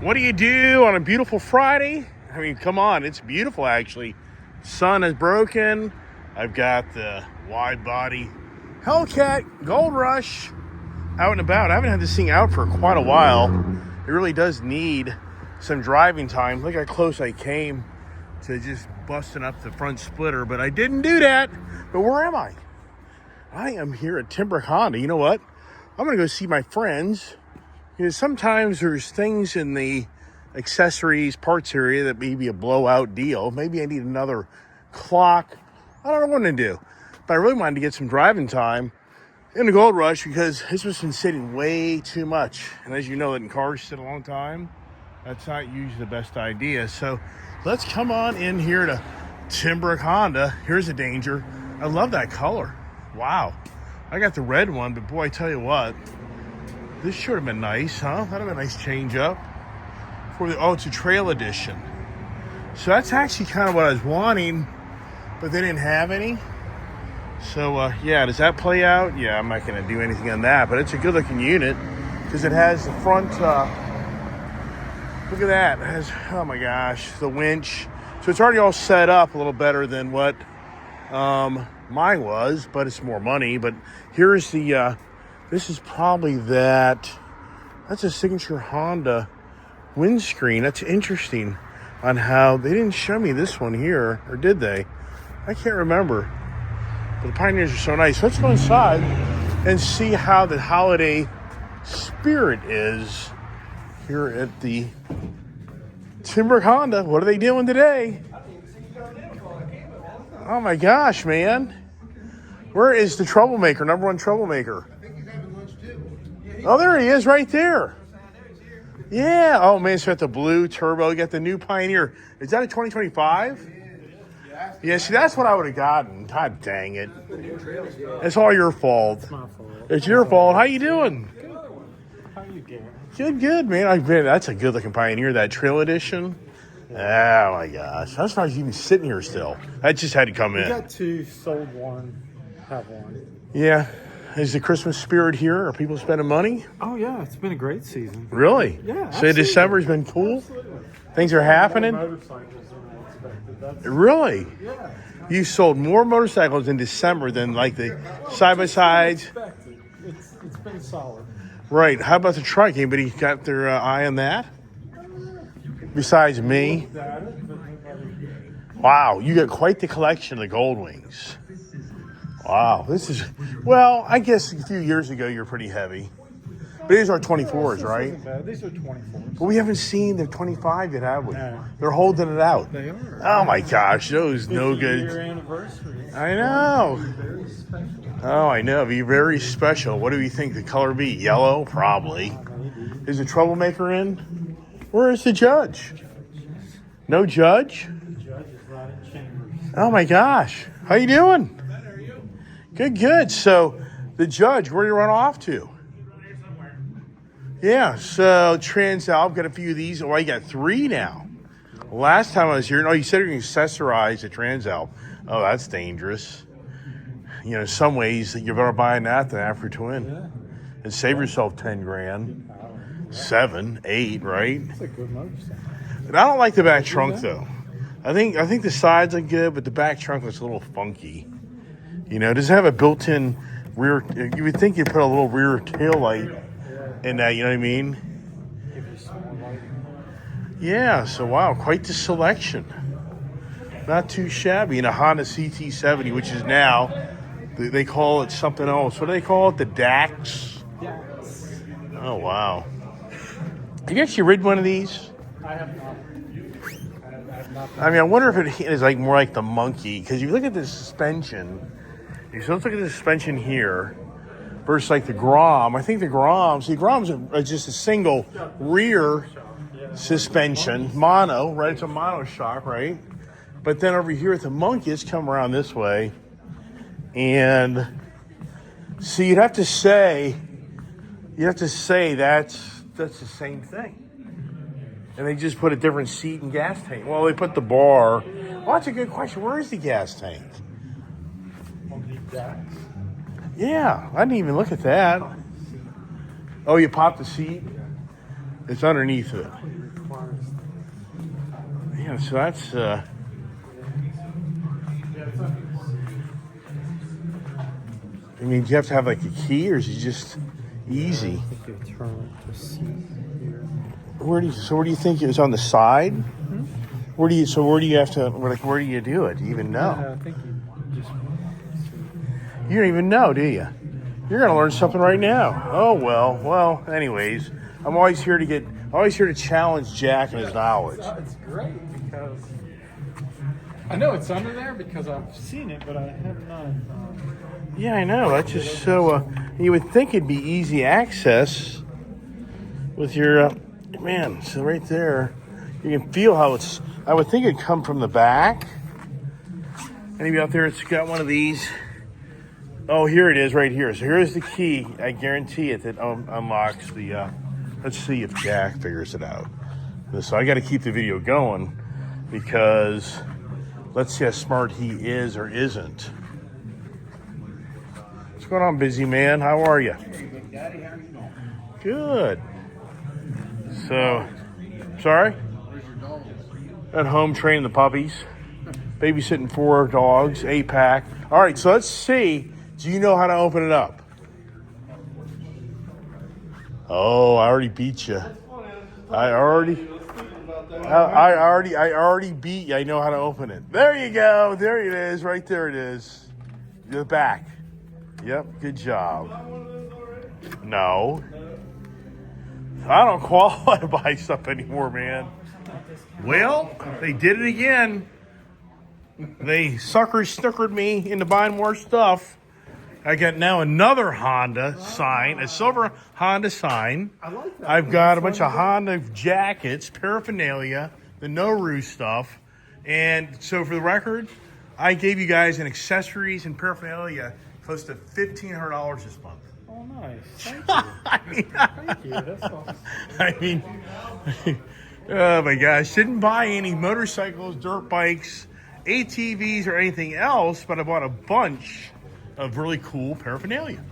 What do you do on a beautiful Friday? I mean, come on, it's beautiful actually. Sun is broken. I've got the wide body Hellcat Gold Rush out and about. I haven't had this thing out for quite a while. It really does need some driving time. Look how close I came to just busting up the front splitter, but I didn't do that. But where am I? I am here at Timber Honda. You know what? I'm going to go see my friends. You know, sometimes there's things in the accessories parts area that may be a blowout deal. Maybe I need another clock. I don't know what to do. But I really wanted to get some driving time in the Gold Rush because this was been sitting way too much. And as you know, letting cars sit a long time, that's not usually the best idea. So let's come on in here to Timber Honda. Here's a danger. I love that color. Wow. I got the red one, but boy, I tell you what, this should have been nice, huh? That'd have been a nice change up. It's a trail edition. So that's actually kind of what I was wanting, but they didn't have any. So, yeah, does that play out? Yeah, I'm not going to do anything on that, but it's a good-looking unit because it has the front, look at that. It has, oh, my gosh, the winch. So it's already all set up a little better than what mine was, but it's more money. But here's the, this is probably that's a signature Honda windscreen. That's interesting on how they didn't show me this one here, or did they? I can't remember. But the Pioneers are so nice. Let's go inside and see how the holiday spirit is here at the Timber Honda. What are they doing today? Oh my gosh, man. Where is the troublemaker, number one troublemaker? I think he's having lunch too. Oh, there he is right there. Yeah. Oh, man, so got the blue turbo. You got the new Pioneer. Is that a 2025? Yeah, see, that's what I would have gotten. God dang it. It's all your fault. It's my fault. It's your fault. How you doing? How you doing? Good, man. That's a good-looking Pioneer, that Trail Edition. Oh, my gosh. I'm surprised you're even sitting here still. That just had to come in. We got two, sold one, have one. Yeah. Is the Christmas spirit here? Are people spending money? Oh, yeah, it's been a great season. Really? Yeah, So absolutely. December's been cool? Absolutely. Things are happening? More motorcycles than I expected. That's, Really? yeah. You sold more motorcycles in December than like the side-by-sides? Expected. It's been solid. Right. How about the truck? Anybody got their eye on that? Besides me? Got it, but nobody- Wow, you got quite the collection of the Gold Wings. Wow, this is, well, I guess a few years ago you were pretty heavy. But these are 24s, This right? isn't bad. These are 24s. But we haven't seen the 25 yet, have we? No. They're holding it out. They are. Oh my gosh, those no 50-year good. anniversary. I know. Very special. Oh, I know. Be very special. What do we think the color be? Yellow? Probably. Maybe. Is the troublemaker in? Where is the judge? No judge? The judge is right in chambers. Oh my gosh. How you doing? Good. So the judge, where do you run off to? Yeah, so Transalp, got a few of these. Oh, I got 3 now. Last time I was here, you said you're going to accessorize the Transalp. Oh, that's dangerous. You know, in some ways, you're better buying that than Afro Twin. Yeah. And save yourself 10 grand. 7, 8, right? It's a good motorcycle. And I don't like the back trunk, though. I think the sides are good, but the back trunk looks a little funky. You know, does it have a built-in rear? You would think you'd put a little rear tail light in that, you know what I mean? Give you some more lighting. Yeah, so wow, quite the selection. Not too shabby. In a Honda CT70, which is now, they call it something else. What do they call it? The DAX? Yes. Oh, wow. Have you actually ridden one of these? I have not. I have not. I mean, I wonder if it is like more like the Monkey, because you look at the suspension. You let's look at the suspension here versus like the Grom. I think the Grom's are just a single rear suspension, mono, right? It's a mono shock, right? But then over here at the Monkey, it's come around this way. And so you'd have to say that's the same thing. And they just put a different seat and gas tank. Well, they put the bar. Well, that's a good question. Where is the gas tank? On the DAX. Yeah, I didn't even look at that. Oh, you popped the seat? It's underneath it. It requires. Yeah, so that's I mean, do you have to have like a key, or is it just easy? I think you turn the seat here. Where do you think it was on the side? Hmm? Where do you have to, like, where do you do it? Do you even know? Yeah, I think you just. You don't even know, do you? You're gonna learn something right now. Oh well. Anyways, I'm always here to challenge Jack and his knowledge. It's great because I know it's under there because I've seen it, but I have not. Yeah, I know. That's just so. You would think it'd be easy access with your man. So right there, you can feel how it's. I would think it'd come from the back. Anybody out there that's got one of these? Oh, here it is, right here. So here's the key. I guarantee it that unlocks the. Let's see if Jack figures it out. So I got to keep the video going because let's see how smart he is or isn't. What's going on, busy man? How are you? Good. So, sorry? At home training the puppies. Babysitting 4 dogs, 8-pack. All right, so let's see. Do you know how to open it up? Oh, I already beat you. I already beat you. I know how to open it. There you go. There it is. Right there it is. The back. Yep, good job. No. I don't qualify to buy stuff anymore, man. Well, they did it again. They suckered me into buying more stuff. I got now another Honda sign, a silver Honda sign. I like that. I've got a bunch of Honda jackets, paraphernalia, the Noru stuff. And so for the record, I gave you guys an accessories and paraphernalia close to $1,500 this month. Oh, nice. Thank you. That's awesome. I mean, oh my gosh, didn't buy any motorcycles, dirt bikes, ATVs, or anything else, but I bought a bunch of really cool paraphernalia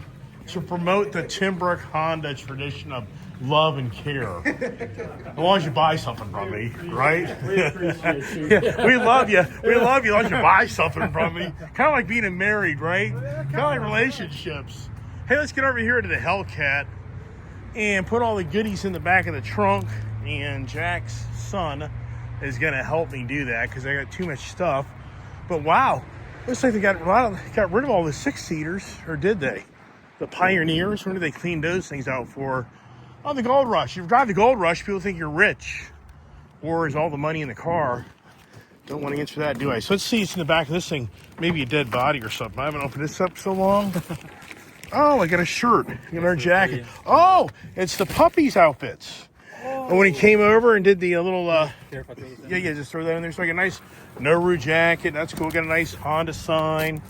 to promote the Timbrook Honda tradition of love and care. As long as you buy something from me, right? We appreciate you. Yeah, we love you. We love you as long as you buy something from me. Kind of like being married, right? Kind of like relationships. Hey, let's get over here to the Hellcat and put all the goodies in the back of the trunk. And Jack's son is going to help me do that because I got too much stuff. But wow, looks like they got rid of all the 6-seaters, or did they? The Pioneers. When did they clean those things out for? Oh, the Gold Rush. If you drive the Gold Rush, people think you're rich. Or is all the money in the car? Don't want to answer that, do I? So let's see. It's in the back of this thing. Maybe a dead body or something. I haven't opened this up so long. Oh, I got a shirt. Another jacket. Oh, it's the puppies' outfits. Oh. And when he came over and did the little, yeah, just throw that in there. So I got a nice Noru jacket. That's cool. Got a nice Honda sign.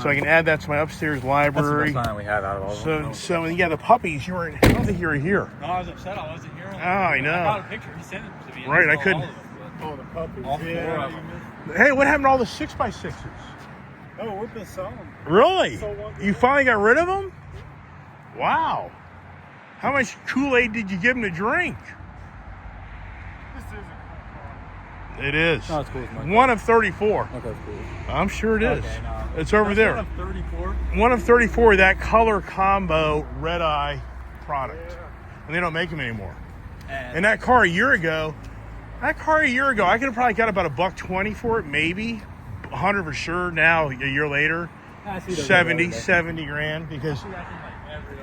So I can add that to my upstairs library. That's the sign we have out of all of them. So yeah, the puppies. I don't think you were here. No, I was upset. I wasn't here. Oh, I know. I got a picture. He sent it to me. Right, I couldn't. Oh, the puppies. All 4 of them. Hey, what happened to all the 6x6s? Oh, we've been selling them. Really? So You finally got rid of them? Wow. How much Kool-Aid did you give them to drink? This isn't. It is. No, it's cool. It's my One of 34. Okay, it's cool. I'm sure it is. Okay, no. It's over there. One of 34. One of 34, that color combo red eye product. Yeah. And they don't make them anymore. And And that car a year ago, I could have probably got about $120 for it, maybe. 100 for sure. Now, a year later, I see those 70 grand because...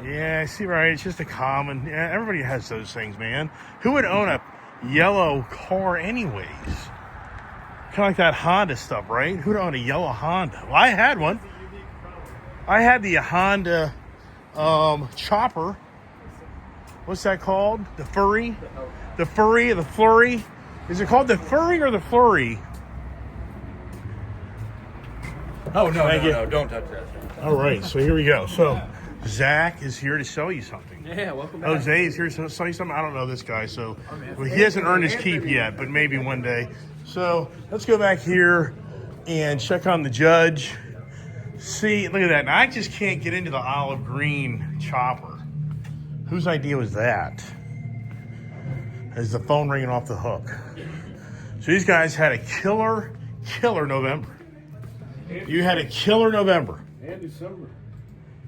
Yeah, I see, right. It's just a common. Yeah, everybody has those things, man. Who would own a yellow car, anyways? Kind of like that Honda stuff, right? Who'd own a yellow Honda? Well, I had one. I had the Honda Chopper. What's that called? The Furry? The Furry or the Flurry? Is it called the Furry or the Flurry? Oh, no, Thank you. no, don't touch that. All right, so here we go. So Zach is here to sell you something. Yeah, welcome back. Jose is here to sell you something. I don't know this guy, so well, he hasn't earned his keep yet, but maybe one day. So let's go back here and check on the judge. See, look at that. Now, I just can't get into the olive green chopper. Whose idea was that? as the phone ringing off the hook. So these guys had a killer November. You had a killer November. And December.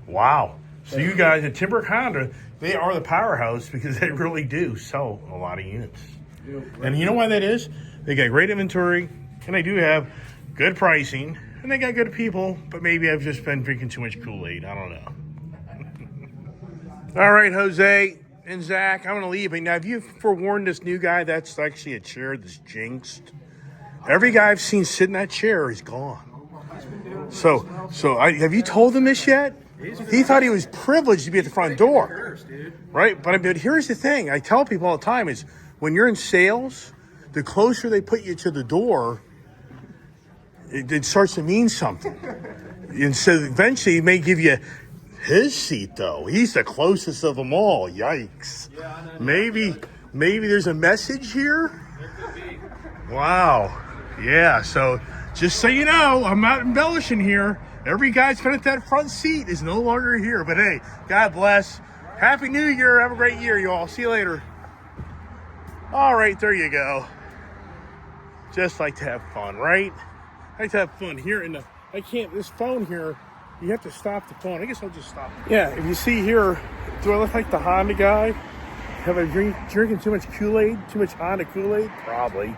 Wow. So you guys at Timber Honda, they are the powerhouse because they really do sell a lot of units. And you know why that is? They got great inventory, and they do have good pricing, and they got good people, but maybe I've just been drinking too much Kool-Aid. I don't know. All right, Jose and Zach, I'm going to leave. Now, have you forewarned this new guy that's actually a chair that's jinxed? Every guy I've seen sit in that chair is gone. So have you told him this yet? He thought he was privileged to be at the front door, right? But here's the thing. I tell people all the time is when you're in sales, the closer they put you to the door, it starts to mean something. And so eventually he may give you his seat, though. He's the closest of them all. Yikes. Maybe there's a message here? Wow. Yeah, so just so you know, I'm not embellishing here. Every guy's been at that front seat is no longer here. But hey, God bless. Happy New Year. Have a great year, you all. See you later. All right, there you go. Just like to have fun, right? I like to have fun here this phone here, you have to stop the phone. I guess I'll just stop. Yeah, if you see here, do I look like the Honda guy? Have I drinking too much Kool-Aid? Too much Honda Kool-Aid? Probably.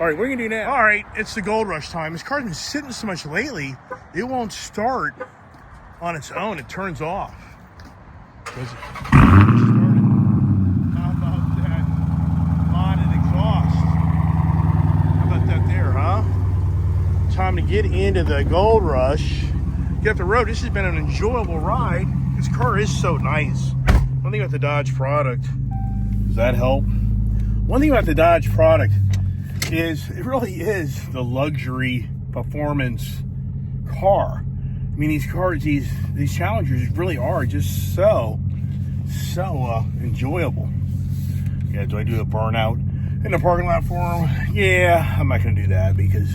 All right, what are you going to do now? All right, it's the gold rush time. This car's been sitting so much lately, it won't start on its own. It turns off. How about that modded exhaust? How about that there, huh? Time to get into the gold rush. Get up the road. This has been an enjoyable ride. This car is so nice. One thing about the Dodge product, does that help? One thing about the Dodge product is it really is the luxury performance car. I mean, these cars, these Challengers really are just so enjoyable. Yeah, do I do a burnout in the parking lot for them? Yeah, I'm not going to do that because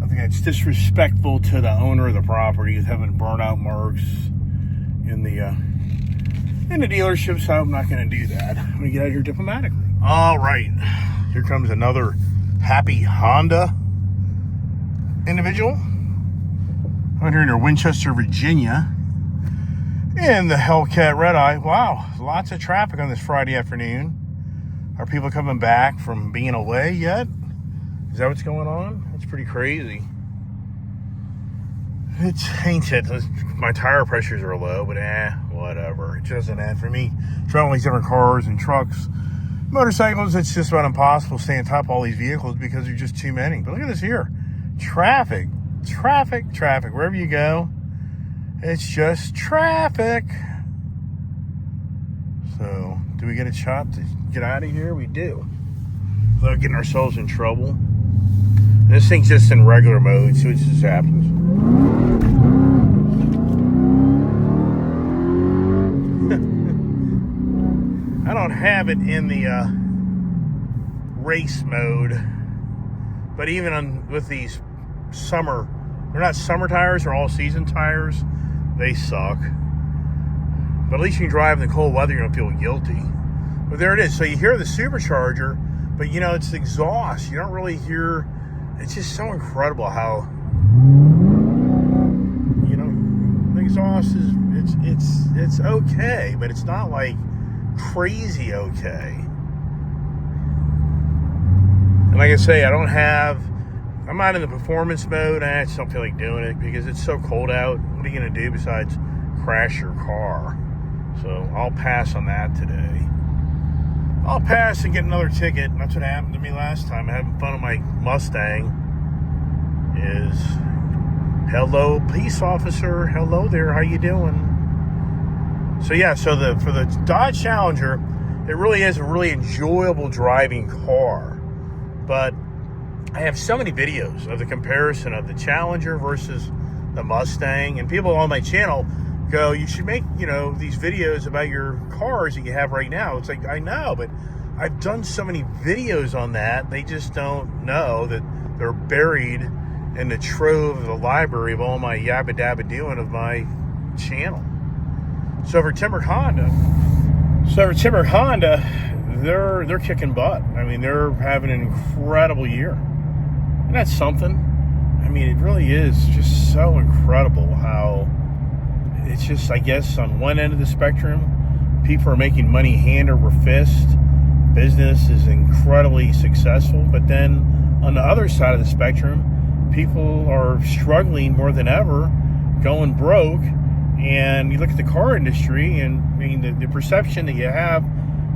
I think that's disrespectful to the owner of the property is having burnout marks in the dealership, so I'm not going to do that. I'm going to get out of here diplomatically. All right, here comes another happy Honda individual. I'm here near Winchester, Virginia, in the Hellcat Red Eye. Wow, lots of traffic on this Friday afternoon. Are people coming back from being away yet? Is that what's going on? That's pretty crazy. It's ain't it. My tire pressures are low, but whatever. It doesn't end for me. Driving all these different cars and trucks, motorcycles, it's just about impossible to stay on top of all these vehicles because there's just too many. But look at this here. Traffic. Wherever you go, it's just traffic. So, do we get a shot to get out of here? We do. Without getting ourselves in trouble. This thing's just in regular mode, so it just happens. I don't have it in the race mode, but even with these they're not summer tires, they're all season tires. They suck. But at least you can drive in the cold weather, you don't feel guilty. But there it is. So you hear the supercharger, but it's the exhaust. You don't really hear. It's just so incredible how the exhaust is. It's okay, but it's not like crazy okay. And like I say, I'm not in the performance mode. I just don't feel like doing it because it's so cold out. What are you going to do besides crash your car? So I'll pass on that today. I'll pass and get another ticket. That's what happened to me last time. Having fun with my Mustang is, hello, police officer. Hello there. How you doing? So yeah, for the Dodge Challenger, it really is a really enjoyable driving car. But I have so many videos of the comparison of the Challenger versus the Mustang, and people on my channel go, you should make, these videos about your cars that you have right now. It's like, I know, but I've done so many videos on that. They just don't know that they're buried in the trove of the library of all my yabba dabba doing of my channel. So for Timber Honda, they're kicking butt. I mean, they're having an incredible year, and that's something. I mean, it really is just so incredible how it's just, I guess, on one end of the spectrum, people are making money hand over fist. Business is incredibly successful, but then on the other side of the spectrum, people are struggling more than ever, going broke. And you look at the car industry, and I mean, the perception that you have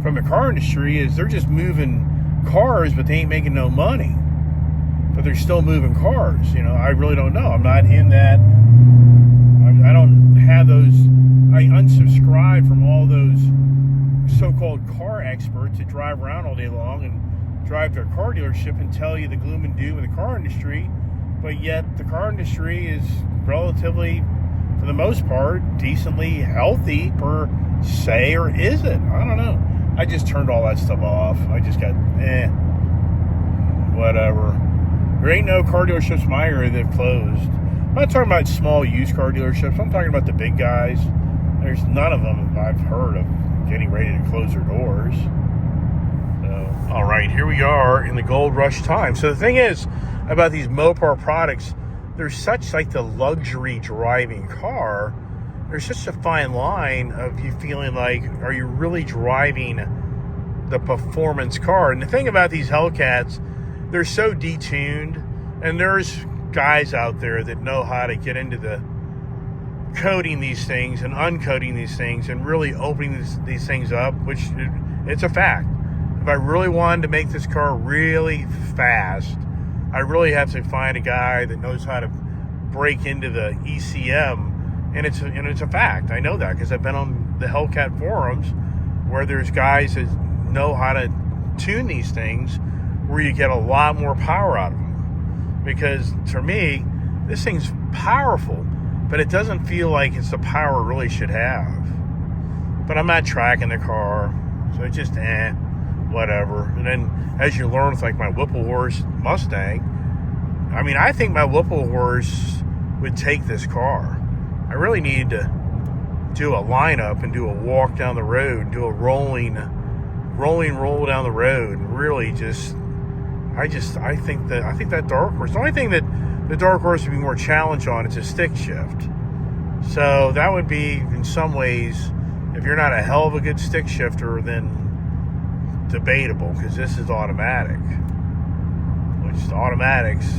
from the car industry is they're just moving cars, but they ain't making no money. But they're still moving cars. You know, I really don't know. I'm not in that. I don't have those. I unsubscribe from all those so-called car experts that drive around all day long and drive to a car dealership and tell you the gloom and doom of the car industry. But yet the car industry is relatively, for the most part, decently healthy per se, or is it? I don't know. I just turned all that stuff off. I just got, whatever. There ain't no car dealerships in my area that have closed. I'm not talking about small used car dealerships. I'm talking about the big guys. There's none of them I've heard of getting ready to close their doors. So, all right, here we are in the gold rush time. So the thing is about these Mopar products, there's such like the luxury driving car. There's such a fine line of you feeling like, are you really driving the performance car? And the thing about these Hellcats, they're so detuned, and there's guys out there that know how to get into the coding these things and uncoding these things and really opening these things up, which it's a fact. If I really wanted to make this car really fast, I really have to find a guy that knows how to break into the ECM, and it's a fact. I know that because I've been on the Hellcat forums where there's guys that know how to tune these things where you get a lot more power out of them. Because for me, this thing's powerful, but it doesn't feel like it's the power it really should have. But I'm not tracking the car, so it's just whatever. And then as you learn with like my Whipple Horse Mustang, I mean, I think my Whipple Horse would take this car. I really need to do a lineup and do a walk down the road, do a rolling roll down the road, and really just I think that Dark Horse, the only thing that the Dark Horse would be more challenged on is a stick shift. So that would be, in some ways, if you're not a hell of a good stick shifter, then debatable, because this is automatic, which the automatics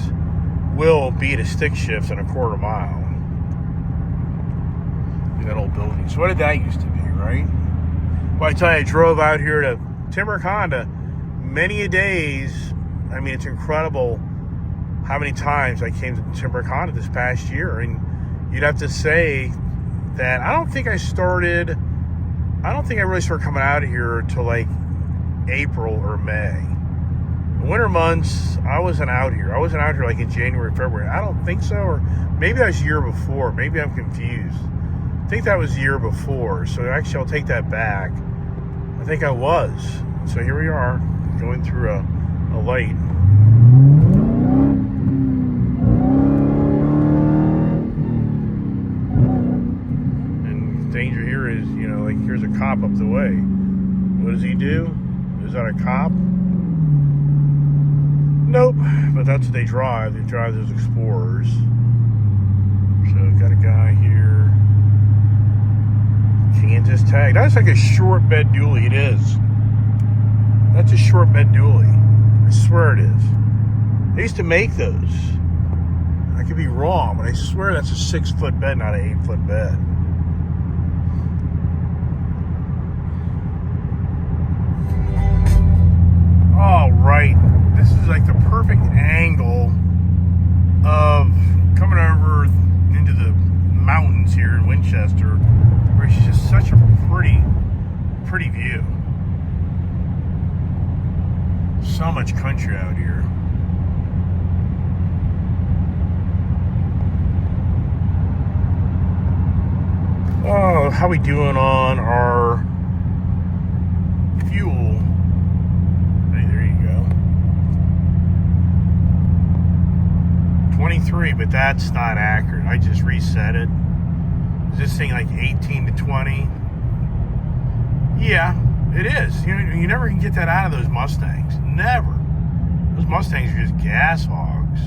will beat a stick shift in a quarter mile. That old building. So what did that used to be, right? Well, I tell you, I drove out here to Timbreconda many a days. I mean, it's incredible how many times I came to Timbreconda this past year, and you'd have to say that I don't think I really started coming out of here till like April or May. The winter months, I wasn't out here. I wasn't out here like in January, February. I don't think so, or maybe that was the year before. Maybe I'm confused. I think that was the year before, so actually I'll take that back. I think I was. So here we are, going through a light. And danger here is, like here's a cop up the way. What does he do? Is that a cop? Nope, but that's what they drive. They drive those Explorers. So got a guy here. Kansas tag. That's like a short bed dually. It is. That's a short bed dually. I swear it is. They used to make those. I could be wrong, but I swear that's a 6-foot bed, not an 8-foot bed. All right. This is like the perfect angle of coming over into the mountains here in Winchester, where it's just such a pretty view. So much country out here. Oh, how we doing on our fuel? Hey, there you go. 23, but that's not accurate. I just reset it. Is this thing like 18 to 20? Yeah, It is. You never can get that out of those Mustangs. Never. Those Mustangs are just gas hogs.